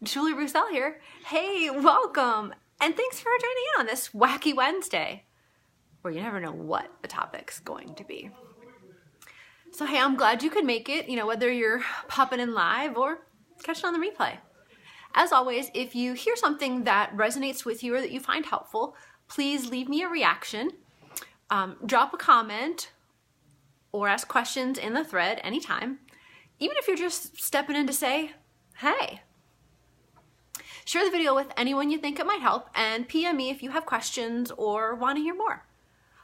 Julie Roussel here. Hey, welcome, and thanks for joining in on this wacky Wednesday, where you never know what the topic's going to be. So hey, I'm glad you could make it, whether you're popping in live or catching on the replay. As always, if you hear something that resonates with you or that you find helpful, please leave me a reaction, drop a comment, or ask questions in the thread anytime, even if you're just stepping in to say, hey. Share the video with anyone you think it might help, and PM me if you have questions or want to hear more.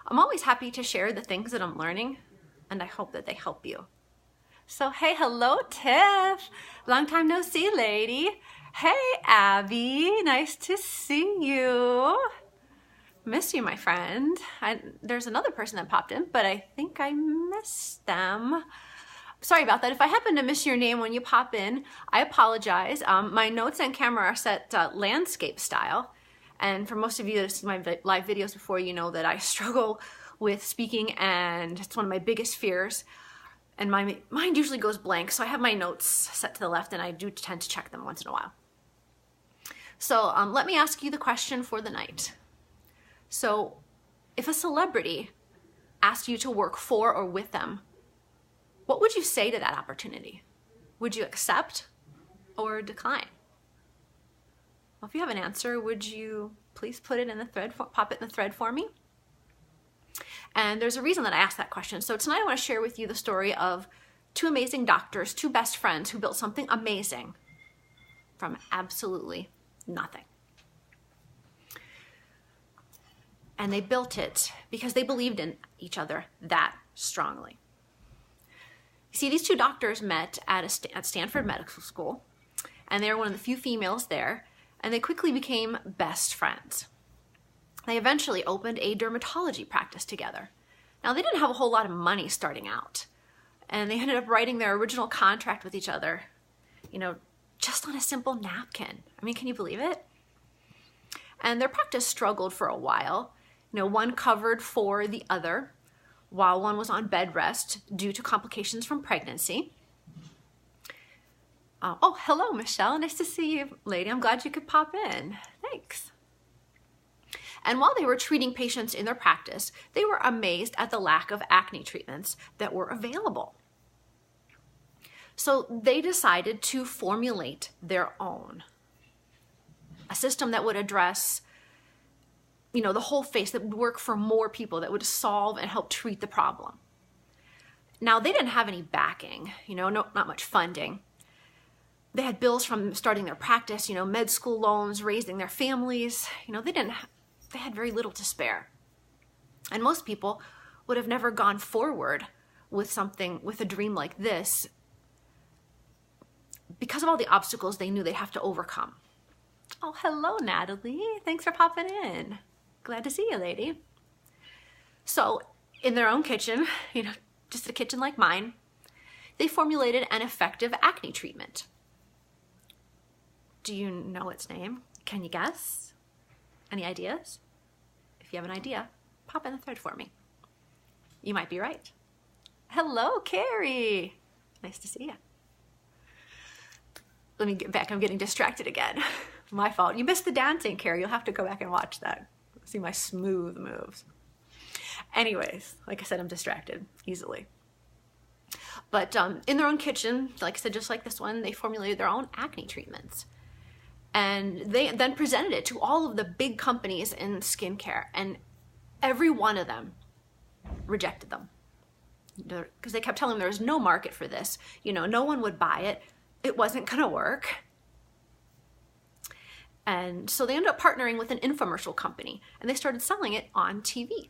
I'm always happy to share the things that I'm learning, and I hope that they help you. So hey, hello Tiff! Long time no see, lady. Hey Abby, nice to see you. Miss you, my friend. There's another person that popped in, but I think I missed them. Sorry about that. If I happen to miss your name when you pop in, I apologize. My notes and camera are set landscape style. And for most of you that have seen my live videos before, you know that I struggle with speaking, and it's one of my biggest fears. And my mind usually goes blank, so I have my notes set to the left, and I do tend to check them once in a while. So let me ask you the question for the night. So if a celebrity asked you to work for or with them, what would you say to that opportunity? Would you accept or decline? Well, if you have an answer, would you please put it in the thread, pop it in the thread for me? And there's a reason that I asked that question. So tonight I want to share with you the story of two amazing doctors, two best friends who built something amazing from absolutely nothing. And they built it because they believed in each other that strongly. See, these two doctors met at Stanford Medical School, and they were one of the few females there, and they quickly became best friends. They eventually opened a dermatology practice together. Now, they didn't have a whole lot of money starting out, and they ended up writing their original contract with each other, just on a simple napkin. I mean, can you believe it? And their practice struggled for a while. One covered for the other, while one was on bed rest due to complications from pregnancy. Oh, hello, Michelle. Nice to see you, lady. I'm glad you could pop in. Thanks. And while they were treating patients in their practice, they were amazed at the lack of acne treatments that were available. So they decided to formulate their own, a system that would address the whole face, that would work for more people, that would solve and help treat the problem. Now, they didn't have any backing, not much funding. They had bills from starting their practice, med school loans, raising their families. They had very little to spare. And most people would have never gone forward with a dream like this because of all the obstacles they knew they'd have to overcome. Oh, hello, Natalie. Thanks for popping in. Glad to see you, lady. So in their own kitchen, just a kitchen like mine, they formulated an effective acne treatment. Do you know its name? Can you guess? Any ideas? If you have an idea, pop in the thread for me. You might be right. Hello, Carrie. Nice to see you. Let me get back. I'm getting distracted again. My fault. You missed the dancing, Carrie. You'll have to go back and watch that. See my smooth moves. Anyways, like I said, I'm distracted easily. But in their own kitchen, like I said, just like this one, they formulated their own acne treatments. And they then presented it to all of the big companies in skincare, and every one of them rejected them. Because they kept telling them there was no market for this. No one would buy it. It wasn't going to work. And so they ended up partnering with an infomercial company, and they started selling it on TV.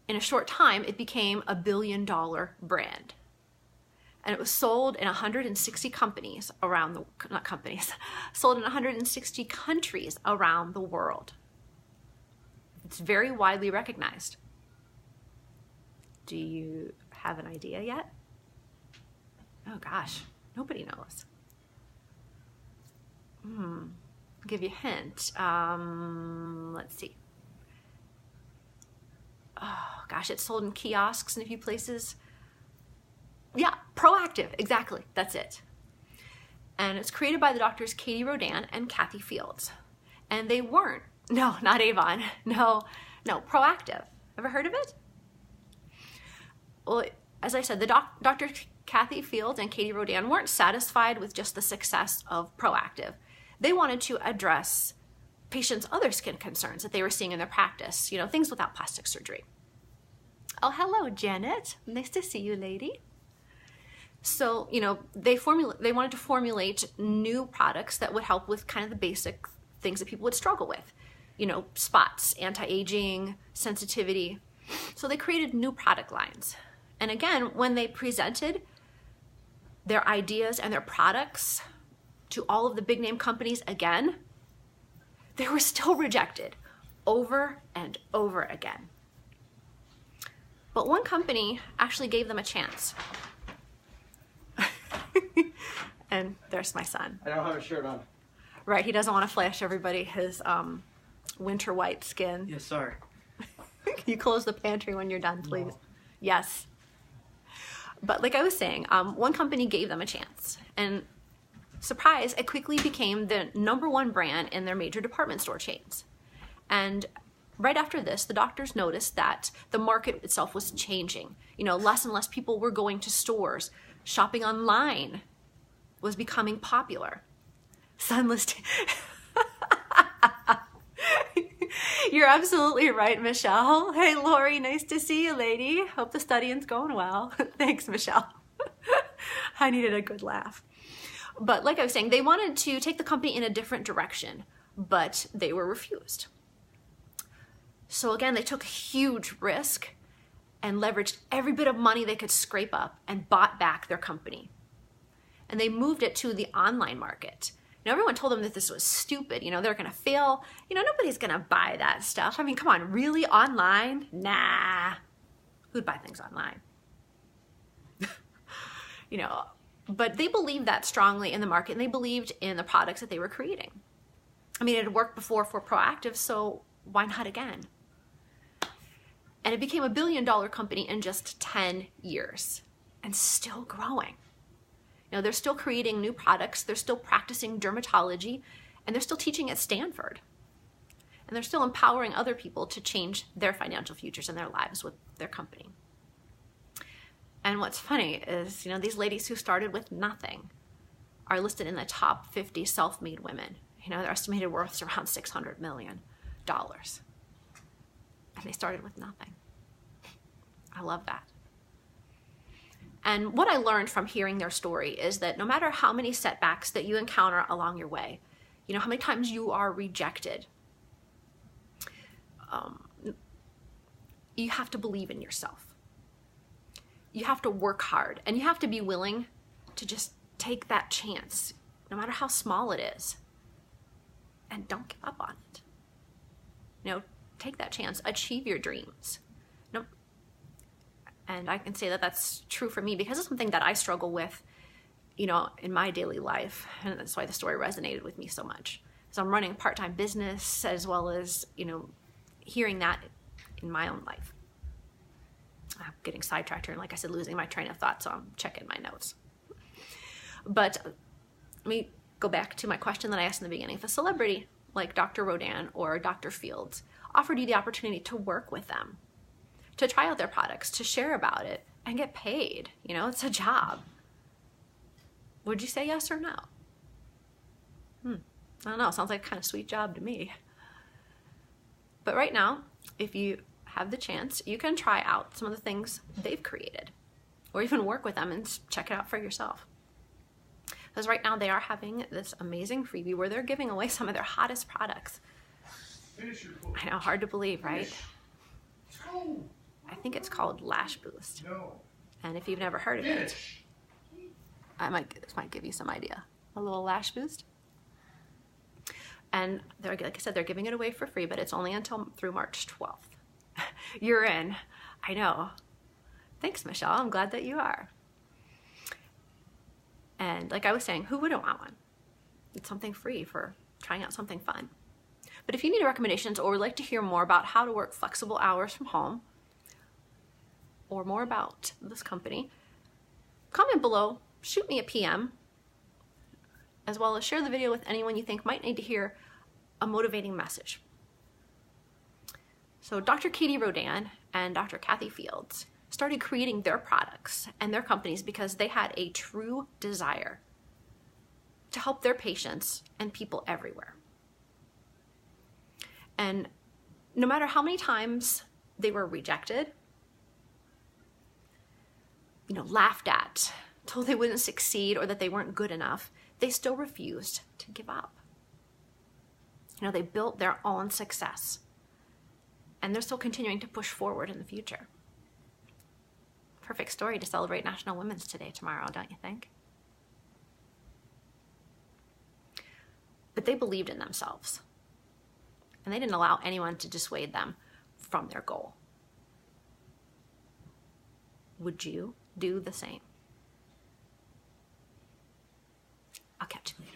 In a short time, it became a $1 billion brand. And it was sold in 160 companies sold in 160 countries around the world. It's very widely recognized. Do you have an idea yet? Oh gosh, nobody knows. I'll give you a hint. Let's see. Oh gosh, it's sold in kiosks in a few places. Yeah, Proactiv, exactly, that's it. And it's created by the doctors Katie Rodan and Kathy Fields. And they weren't, no, not Avon, no, Proactiv. Ever heard of it? Well, as I said, the Dr. Kathy Fields and Katie Rodan weren't satisfied with just the success of Proactiv. They wanted to address patients' other skin concerns that they were seeing in their practice, you know, things without plastic surgery. Oh, hello, Janet. Nice to see you, lady. So, you know, they wanted to formulate new products that would help with kind of the basic things that people would struggle with. You know, spots, anti-aging, sensitivity. So they created new product lines. And again, when they presented their ideas and their products to all of the big name companies again, they were still rejected over and over again. But one company actually gave them a chance. And there's my son. I don't have a shirt on. Right, he doesn't want to flash everybody his winter white skin. Yes, sorry. Can you close the pantry when you're done, please? No. Yes. But like I was saying, one company gave them a chance. And surprise, it quickly became the #1 brand in their major department store chains. And right after this, the doctors noticed that the market itself was changing. You know, less and less people were going to stores. Shopping online was becoming popular. Sunless. You're absolutely right, Michelle. Hey, Lori, nice to see you, lady. Hope the studying's going well. Thanks, Michelle. I needed a good laugh. But like I was saying, they wanted to take the company in a different direction, but they were refused. So again, they took a huge risk and leveraged every bit of money they could scrape up and bought back their company. And they moved it to the online market. You know, everyone told them that this was stupid. You know, they're going to fail. You know, nobody's going to buy that stuff. I mean, come on, really? Online? Nah. Who'd buy things online? You know, but they believed that strongly in the market, and they believed in the products that they were creating. I mean, it had worked before for Proactiv, so why not again? And it became a $1 billion company in just 10 years and still growing. You know, they're still creating new products, they're still practicing dermatology, and they're still teaching at Stanford. And they're still empowering other people to change their financial futures and their lives with their company. And what's funny is, you know, these ladies who started with nothing are listed in the top 50 self-made women. You know, their estimated worth is around $600 million. And they started with nothing. I love that. And what I learned from hearing their story is that no matter how many setbacks that you encounter along your way, you know, how many times you are rejected, you have to believe in yourself. You have to work hard, and you have to be willing to just take that chance, no matter how small it is, and don't give up on it. You know, take that chance, achieve your dreams. You know, and I can say that that's true for me because it's something that I struggle with, you know, in my daily life, and that's why the story resonated with me so much. So I'm running a part-time business as well as, you know, hearing that in my own life. I'm getting sidetracked here, and like I said, losing my train of thought, so I'm checking my notes. But let me go back to my question that I asked in the beginning. If a celebrity like Dr. Rodan or Dr. Fields offered you the opportunity to work with them, to try out their products, to share about it, and get paid, you know, it's a job, would you say yes or no? I don't know, sounds like a kind of sweet job to me. But right now, if you have the chance, you can try out some of the things they've created, or even work with them and check it out for yourself. Because right now they are having this amazing freebie where they're giving away some of their hottest products. I know, hard to believe, right? I think it's called Lash Boost. And if you've never heard of it, this might give you some idea. A little Lash Boost. And they're, like I said, they're giving it away for free, but it's only through March 12th. You're in. I know. Thanks, Michelle. I'm glad that you are. And like I was saying, who wouldn't want one? It's something free for trying out something fun. But if you need recommendations or would like to hear more about how to work flexible hours from home, or more about this company, comment below, shoot me a PM, as well as share the video with anyone you think might need to hear a motivating message. So Dr. Katie Rodan and Dr. Kathy Fields started creating their products and their companies because they had a true desire to help their patients and people everywhere. And no matter how many times they were rejected, laughed at, told they wouldn't succeed or that they weren't good enough, they still refused to give up. They built their own success, and they're still continuing to push forward in the future. Perfect story to celebrate National Women's Day tomorrow, don't you think? But they believed in themselves, and they didn't allow anyone to dissuade them from their goal. Would you do the same? I'll catch you later.